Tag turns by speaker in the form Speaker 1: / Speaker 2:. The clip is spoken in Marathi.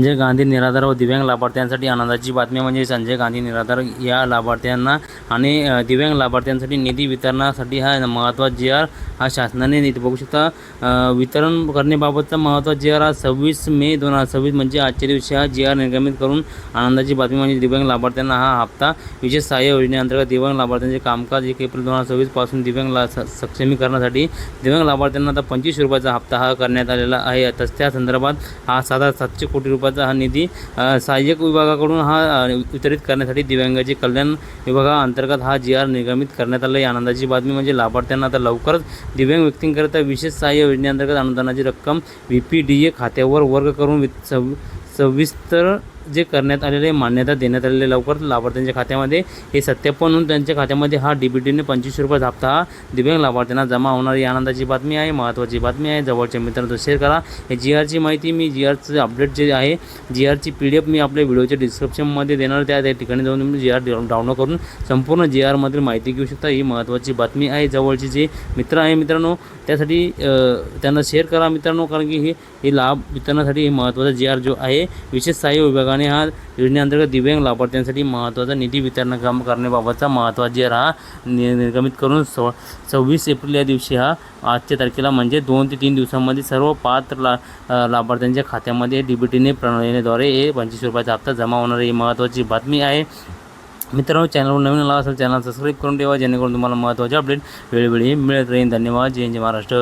Speaker 1: संजय गांधी निराधार व दिव्यांग लाभार्थ्यांसाठी आनंदाची बातमी म्हणजे संजय गांधी निराधार या लाभार्थ्यांना आणि दिव्यांग लाभार्थ्यांसाठी निधी वितरणासाठी हा महत्त्वाचा जी.आर. हा शासनाने निधी बघू शकता वितरण करण्याबाबतचा महत्त्वाचा जी.आर. हा 26 मे 2026 म्हणजे आजच्या दिवशी हा जी.आर. निर्गमित करून आनंदाची बातमी म्हणजे दिव्यांग लाभार्थ्यांना हा हप्ता विशेष सहाय्य योजनेअंतर्गत दिव्यांग लाभार्थ्यांचे कामकाज 1 एप्रिल 2026 पासून दिव्यांग सक्षमीकरणासाठी दिव्यांग लाभार्थ्यांना आता 25 रुपयाचा हप्ता हा करण्यात आलेला आहे. त्या संदर्भात हा 700 कोटी रुपयाचा हा निधी सहाय्यक विभागाकडून हा वितरित करण्यासाठी दिव्यांगाचे कल्याण विभागाअंतर्गत हा जी.आर. निर्गमित करण्यात आला आहे. आनंदाची बातमी म्हणजे लाभार्थ्यांना आता लवकरच दिव्यांग व्यक्तींकरिता विशेष सहाय्य योजनेअंतर्गत अनुदानाची रक्कम VPDA खात्यावर वर्ग करून सविस्तर जे करण्यात आलेले मान्यता देण्यात आलेले लवकरच लाभार्थ्यांच्या खात्यामध्ये हे सत्यापन होऊन त्यांच्या खात्यामध्ये हा DBTने 25 रुपयाचा हप्ता हा दिव्यांग लाभार्थ्यांना जमा होणार ही आनंदाची बातमी आहे. महत्त्वाची बातमी आहे. जवळच्या मित्रांनो शेअर करा. हे जी.आरची माहिती मी जी.आरचं अपडेट जे आहे जी.आरची PDF मी आपल्या व्हिडिओच्या डिस्क्रिप्शनमध्ये देणार. त्या ठिकाणी जाऊन तुम्ही जी.आर. डाउनलोड करून संपूर्ण जी.आरमधील माहिती घेऊ शकता. ही महत्त्वाची बातमी आहे. जवळचे जे मित्र आहे मित्रांनो त्यासाठी त्यांना शेअर करा मित्रांनो, कारण की हे लाभ वितरणासाठी हे महत्त्वाचा जी.आर. जो आहे विशेष सहाय्य विभागाने हा योजनेअंतर्गत दिव्यांग लाभार्थ्यांसाठी महत्त्वाचा निधी वितरण काम करण्याबाबतचा महत्त्वाचा जी.आर. हा निर्गमित करून 26 एप्रिल या दिवशी हा आजच्या तारखेला म्हणजे 2 ते 3 दिवसांमध्ये सर्व पात्र लाभार्थ्यांच्या खात्यामध्ये DBTने प्रणालीद्वारे हे 25 रुपयाचा हप्ता जमा होणार ही महत्त्वाची बातमी आहे. मित्रांनो चॅनलवर नवीन आला असेल चॅनल सबस्क्राईब करून ठेवा जेणेकरून तुम्हाला महत्त्वाचे अपडेट वेळोवेळी मिळत राहील. धन्यवाद. जय हिंद महाराष्ट्र.